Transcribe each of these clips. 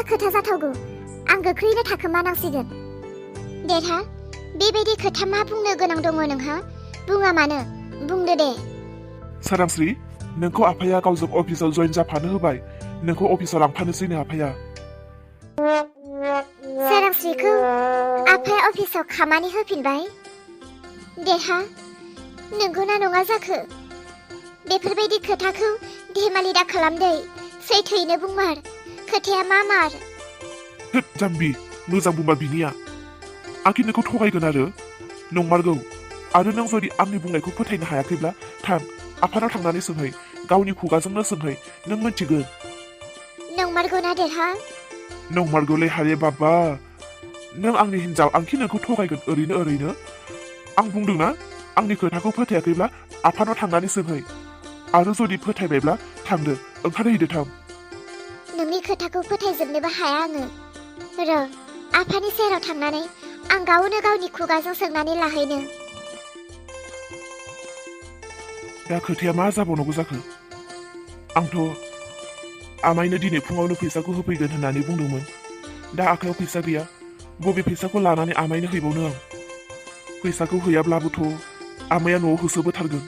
खोथा जाथावगौ आं गोख्रैनो थाखोमानांसिगोन देरहा बेबायदि खोथा मा बुंनो गोनां दङ नोंहा बुङा मानो बुंदो दे सोरांस्रि नोंखौ आफाया गावजों अफिसाव जइन जाफानो होबाय नोंखौ अफिसाव लांफानोसैनो आफाया सोरांस्रिखौ आफाया अफिसाव खामानि होफिनबाय देरहा नंगौना नङा जाखो बेफोरबायदि खोथाखौ धेमालि दा खालामदै सैथोयैनो बुंमार खोथाया मा मार होद जाम्बि मोजां बुंबा बिनिया आंखि नोंखौ थगायगोन आरो नंमारगौ आरो नों जुदि आंनि बुंनायखौ फोथायनो हायाखैब्ला थां आफानाव थांनानै सोंहै गावनि खुगाजोंनो सोंहै नों मिन्थिगोन नंमारगौना देरहा नंमारगौलै हारे बाबा नों आंनि हिन्जाव आंखि नोंखौ थगायगोन ओरैनो आं बुंदोंना आंनि खोथाखौ फोथायाखैब्ला आफानाव थांनानै सोंहै आरो जुदि फोथायबायब्ला थांदो ओंखारहैदो थां नोंनि खोथाखौ फोथायजोबनोबो हाया आङो र' आफानि सेराव थांनानै आं गावनो गावनि खुगाजों सोंनानै लाहैनो दा खोथाया मा जाबावनांगौ जाखो आंथ' आमायनो दिनै फुङावनो फैसाखौ होफैगोन होननानै बुंदोंमोन दा आखायाव फैसा गैया बबे फैसाखौ लानानै आमायनो हैबावनो आं फैसाखौ हैयाब्लाबोथ' आमाया न'आव होसोबोथारगोन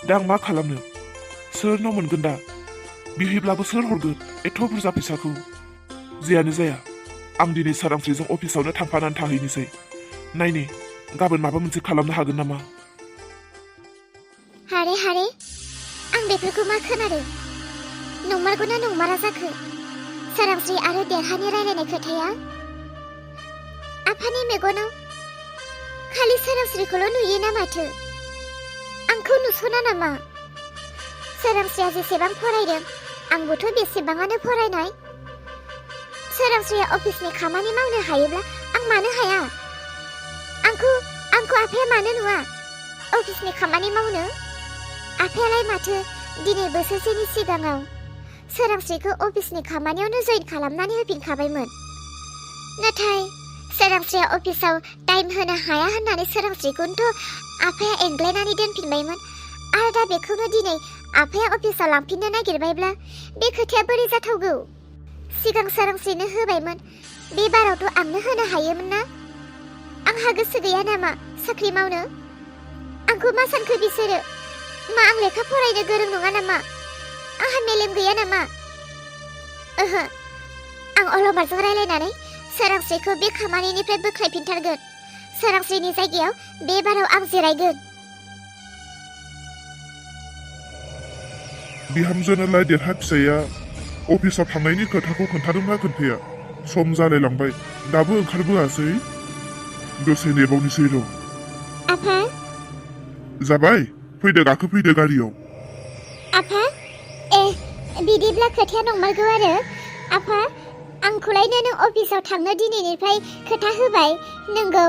दा आं मा खालामनो सोरनाव मोनगोन दा बिहैब्लाबो सोर हरगोन एथ' बुरजा फैसाखौ जेयानो जाया आं दिनै सोरांस्रिजों अफिसावनो थांफानानै थाहैनोसै नायनि गाबोन माबा मोनसे खालामनो हागोन नामा हारे आं बेफोरखौ मा खोनादों नंमारगौना नंमारा जाखो सोरांस्रि आरो देरहानि रायलायनाय खोथाया आफानि मेगनाव खालि सोरांस्रिखौल' नुयो ना माथो आंखौ नुसना नामा सोरांस्रिया जेसेबां फरायदों आंबोथ' बेसेबाङानो फरायनाय सोरांस्रिया अफिसनि खामानि मावनो हायोब्ला आं मानो हाया आंखौ आफाया मानो नुवा अफिसनि खामानि मावनो आफायालाय माथो दिनै बोसोरसेनि सिगाङाव सोरांस्रिखौ अफिसनि खामानियावनो जइन खालामनानै होफिनखाबायमोन नाथाय सोरांस्रिया अफिसाव टाइम होनो हाया होननानै सोरांस्रिखौनोथ' आफाया एंग्लायनानै दोनफिनबायमोन आरो दा बेखौनो दिनै आफाया अफिसाव लांफिननो नागिरबायब्ला बे खोथाया बोरै जाथावगौ सिगां सोरांस्रिनो होबायमोन बे बारावथ' आंनो होनो हायोमोन ना आंहा गोसो गैया नामा साख्रि मावनो आंखौ मा सानखो बिसोरो मा आं लेखा फरायनो गोरों नङा नामा आंहा मेलेम गैया नामा ओहो आं अलमारजों रायलायनानै सोरांस्रिखौ बे खामानिनिफ्राय बोख्लायफिनथारगोन सोरांस्रिनि जायगायाव बे बाराव आं जिरायगोन बिहामजोनालाय देरहा फिसाया अफिसाव थांनायनि खोथाखौ खोन्थादोंना खोन्थाया सम जालायलांबाय दाबो ओंखारबोआसै दसे नेबावनोसै र' आफा जाबाय फैदो गाखोफैदो गारियाव आफा बिदिब्ला खोथाया नंमारगौ आरो आफा आंखौलायनो नों अफिसाव थांनो दिनैनिफ्राय खोथा होबाय नंगौ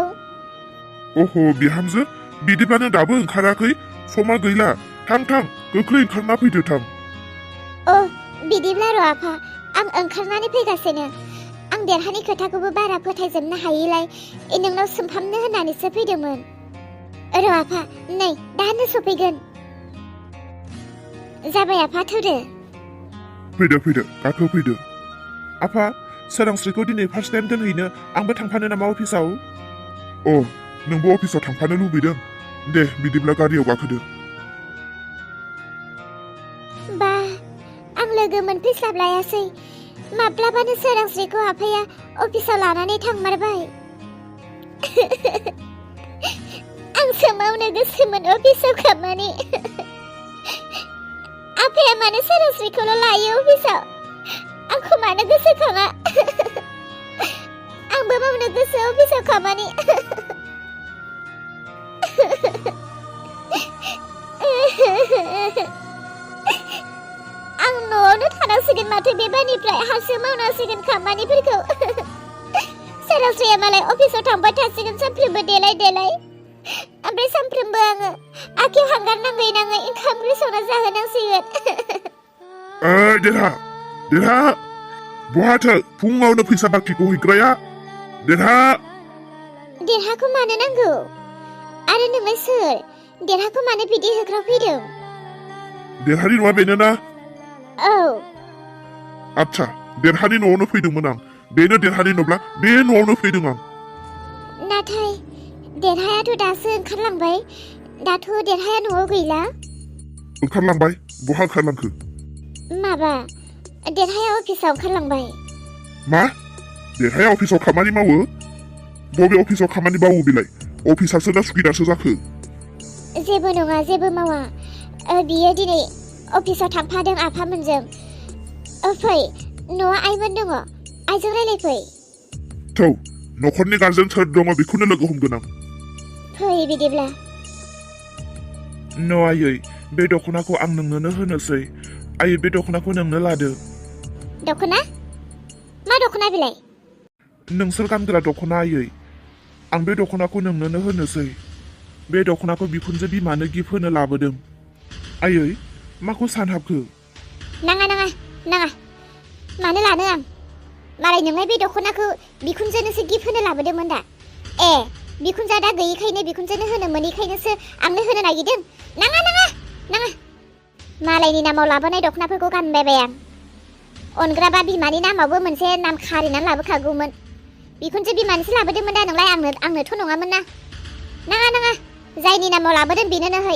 अह' बिहामजो बिदिब्ला नों दाबो ओंखाराखै समा गैला थां गोख्रै ओंखारना फैदो थां बिदिब्ला र' आफा आं ओंखारनानै फैगासिनो आं देरहानि खोथाखौबो बारा फोथायजोबनो हायैलाय नोंनाव सोंफामनो होननानैसो फैदोंमोन र' आफा नै दानो सफैगोन जाबाय आफा थौदो फैदो गाखोफैदो आफा सोरांस्रिखौ दिनै फार्स्ट टाइम दोनहैनो आंबो थांफानो नामा अफिसाव नोंबो अफिसाव थांफानो लुबैदों दे बिदिब्ला गारियाव गाखोदो बा आं लोगो मोनफैस्लाबलायासै माब्लाबानो सोरांस्रिखौ आफाया अफिसाव लानानै थांमारबाय आंसो मावनो गोसोमोन अफिसाव खामानि आफाया मानो सोरांस्रिखौल' लायो अफिसाव आंखौ मानो गोसोखाङा आंबो मावनो गोसो अफिसाव खामानि आं न'आवनो थानांसिगोन माथो बेबारनिफ्राय हारसिं मावनांसिगोन खामानिफोरखौ सोरांस्रिया मालाय अफिसाव थांबाय थासिगोन सानफ्रोमबो देलाय ओमफ्राय सानफ्रोमबो आङो आखायाव हांगार नाङै ओंखाम ओंख्रि संना जाहोनांसिगोन देरहा बहाथो फुङावनो फैसा बाखिखौ हैग्राया देरहाखौ मानो नांगौ आरो नोंलाय सोर देरहाखौ मानो बिदि होख्राव फैदों देरहानि न'आ बेनो ना औ आच्छा देरहानि न'आवनो फैदोंमोन आं बेनो देरहानि न'ब्ला बे न'आवनो फैदों आं नाथाय देरहायाथ' दासो ओंखारलांबाय दाथ' देरहाया न'आव गैला ओंखारलांबाय बहा ओंखारलांखो माबा देरहाया अफिसाव ओंखारलांबाय मा देरहाया अफिसाव खामानि मावो बबे अफिसाव खामानि मावो बेलाय अफिसारसो ना सुगिदारसो जाखो जेबो नङा जेबो मावा बियो दिनै अफिसाव थांफादों आफामोनजों फै न'आ आइमोन दङ आइजों रायलायफै थौ न'खरनि गारजेन सोर दङ बेखौनो लोगो हमगोन आं फै बिदिब्ला न'आयै बे दख'नाखौ आं नोंनोनो होनोसै आयै बे दख'नाखौ नोंनो लादो दख'ना मा दख'ना बिलाय नोंसोर गानग्रा दख'ना आयै आं बे दख'नाखौ नोंनोनो होनोसै बे दख'नाखौ बिखुनजो बिमानो गिफ्ट होनो लाबोदों आयै माखौ सानहाबखो नाङा नाङा नाङा मानो लानो आं मालाय नोंलाय बे दख'नाखौ बिखुनजोनोसो गिफ्ट होनो लाबोदोंमोन दा ए बिखुनजोआ दा गैयिखायनो बिखुनजोनो होनो मोनैखायनोसो आंनो होनो नागिरदों नाङा नाङा नाङा मालायनि नामाव लाबोनाय दख'नाफोरखौ गानबाय आं अनग्राबा बिमानि नामावबो मोनसे नाम खारिनानै लाबोखागौमोन बिखुनजो बिमानिसो लाबोदोंमोन दा नोंलाय आंनोथ' नङामोन ना नाङा नाङा जायनि नामाव लाबोदों बेनोनो है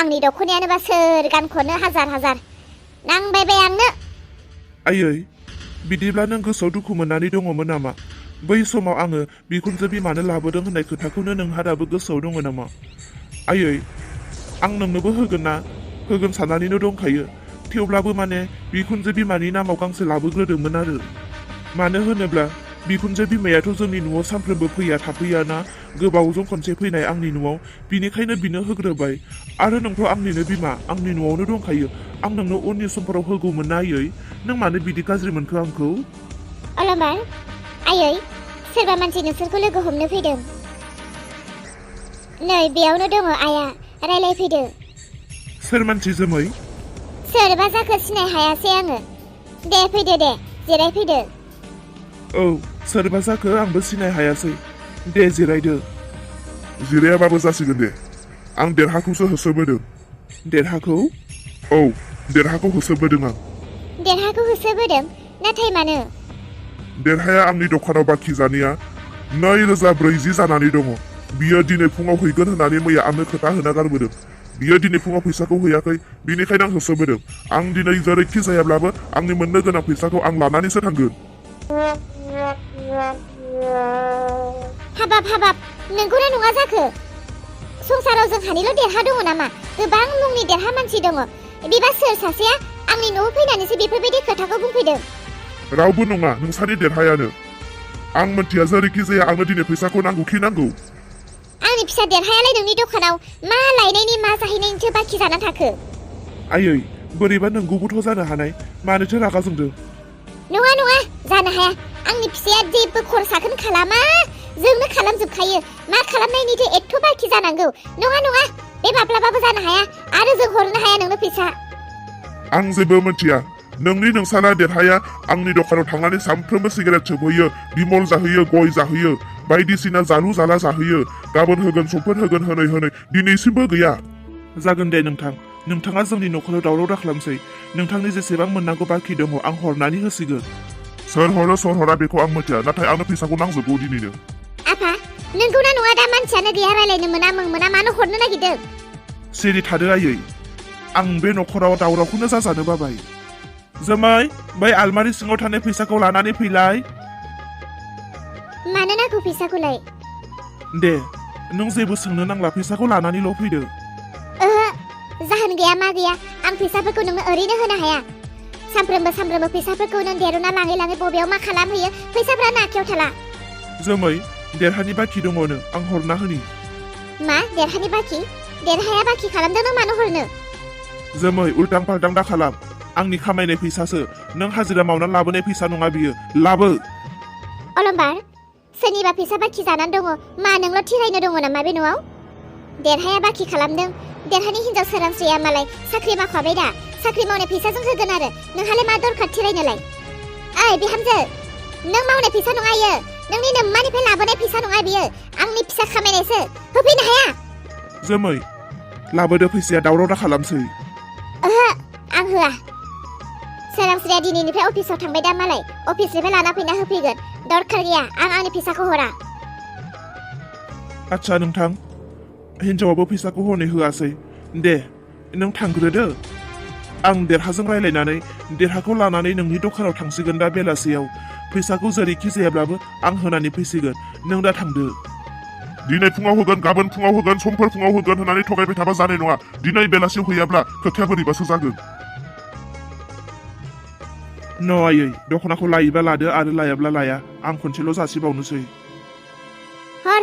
आंनि दख'नायानोबा सोर गानख'नो हाजार हाजार नांबाय आंनो आयै बिदिब्ला नों गोसोआव दुखु मोननानै दङमोन नामा बै समाव आङो बिखुनजो बिमानो लाबोदों होननाय खोथाखौनो नोंहा दाबो गोसोआव दङ नामा आयै आं नोंनोबो होगोन ना होगोन साननानैनो दंखायो थेवब्लाबो माने बिखुनजो बिमानि नामाव गांसे लाबोग्रोदोंमोन आरो मानो होनोब्ला बिखुनजो बिमायाथ' जोंनि न'आव सानफ्रोमबो थाफैयाना गोबावजों खनसे फैनाय आंनि न'आव बिनिखायनो बिनो होग्रोबाय आरो नोंथ' आंनिनो बिमा आंनि न'आवनो दंखायो आं नोंनो उननि समफोराव होगौमोन ना आयै नों मानो बिदि गाज्रि मोनखो आंखौ अलंबार आयै सोरबा मानसि नोंसोरखौ लोगो हमनो फैदों नै बेयावनो दङ आइया रायलायफैदो सोर मानसि जोमै सोरबा जाखो सिनाय हायासै आङो दे फैदो दे जिरायफैदो औ सोरबा जाखो आंबो सिनाय हायासै दे जिरायदो जिरायाबाबो जासिगोन दे आं देरहाखौसो होसोबोदों देरहाखौ औ देरहाखौ होसोबोदों आं देरहाखौ होसोबोदों नाथाय मानो देरहाया आंनि दखानाव बाखि जानाया 9,040 जानानै दङ बियो दिनै फुङाव हैगोन होननानै मैया आंनो खोथा होना गारबोदों बियो दिनै फुङाव फैसाखौ हैयाखै बिनिखायनो आं होसोबोदों आं दिनै जेरैखि जायाब्लाबो आंनि मोननो गोनां फैसाखौ आं लानानैसो थांगोन हाबाब नोंगौना नङा जाखो संसाराव जोंहानिल' देरहा दङ नामा गोबां मुंनि देरहा मानसि दङ बिबा सोर सासेया आंनि न'आव फैनानैसो बेफोरबायदि खोथाखौ बुंफैदों रावबो नङा नोंसानि देरहायानो आं मोनथिया जेरैखि जाया आंनो दिनै फैसाखौ नांगौखि नांगौ आंनि फिसा देरहायालाय नोंनि दखानाव मा लायनायनि मा जाहैनायनिसो बाखि जाना थाखो आयै बोरैबा नोंगौबोथ' जानो हानाय मानोथो रागा जोंदों नङा जानो हाया आंनि फिसाया जेबो खरसाखौनो खालामा जोंनो खालामजोबखायो मा खालामनायनिथो एथ' बाखि जानांगौ नङा बे माब्लाबाबो जानो हाया आरो जों हरनो हाया नोंनो फैसा आं जेबो मिथिया नोंनि नोंसाना देरहाया आंनि दखानाव थांनानै सानफ्रोमबो सिगारेट सोबहैयो बिमल जाहोयो गय जाहोयो बायदिसिना जालु जाला जाहोयो गाबोन होगोन समफोर होगोन होनै दिनैसिमबो गैया जागोन दे नोंथाङा जोंनि न'खराव दावराव दाखालामसै नोंथांनि जेसेबां मोननांगौ बाखि दङ आं हरनानै होसिगोन सोर हरो सोर हरा बेखौ आं मिथिया नाथाय आंनो फैसाखौ नांजोबगौ दिनैनो आफा नोंगौना नङा दा मानसियानो गैया रायलायनो मोना मानो हरनो नागिरदों सिरि थादो आयै आं बे न'खराव दावरावखौनो जाजानो बाबाय जोमै बै आलमारि सिङाव थानाय फैसाखौ लानानै फैलाय मानो नांगौ फैसाखौलाय दे नों जेबो सोंनो नांला फैसाखौ लानानैल' फैदो जाहोन गैया मा गैया आं फैसाफोरखौ नोंनो ओरैनो होनो हाया सानफ्रोमबो फैसाफोरखौ नों देरुना लाङै बबेयाव मा खालामहैयो फैसाफ्रानो आखायाव थाला जोमै देरहानि बाखि दङनो आं हरना होनि मा देरहानि बाखि देरहाया बाखि खालामदों नों मानो हरनो जोमै उल्टां फाल्टां दा खालाम आंनि खामायनाय फैसासो नों हाजिरा मावनानै लाबोनाय फैसा नङा बियो लाबो अलंबार सोरनिबा फैसा बाखि जानानै दङ मा नोंल' थिरायनो दङ नामा बे न'आव देरहाया बाखि खालामदों देरहानि हिनजाव सोरांस्रिया मालाय साख्रि मावखाबाय दा साख्रि मावनाय फैसाजों होगोन आरो नोंहालाय मा दरखार थिरायनोलाय ओइ बिहामजो नों मावनाय फैसा नङा इयो नोंनि नोम्मानिफ्राय लाबोनाय फैसा नङा बियो आंनि फिसा खामायनायसो होफैनो हाया जोमै लाबोदो फैसाया दावराव दा खालामसै आं होआ सोरांस्रिया दिनैनिफ्राय अफिसाव थांबाय दा मालाय अफिसनिफ्राय लाना फैना होफैगोन दरखार गैया आं आंनि फैसाखौ हरा आच्छा नोंथां हिनजावाबो फैसाखौ हरनो होआसै दे नों थांग्रोदो आं देरहाजों रायलायनानै देरहाखौ लानानै नोंनि दखानाव थांसिगोन दा बेलासियाव फैसाखौ जेरैखि जायाब्लाबो आं होनानै फैसिगोन नों दा थांदो दिनै फुङाव होगोन गाबोन फुङाव होगोन समफोर फुङाव होगोन होननानै थगायबाय थाबा जानाय नङा दिनै बेलासियाव हैयाब्ला खोथाया बोरैबासो जागोन न' आयै दख'नाखौ लायोबा लादो आरो लायाब्ला लाया आं खनसेल' जासिबावनोसै हर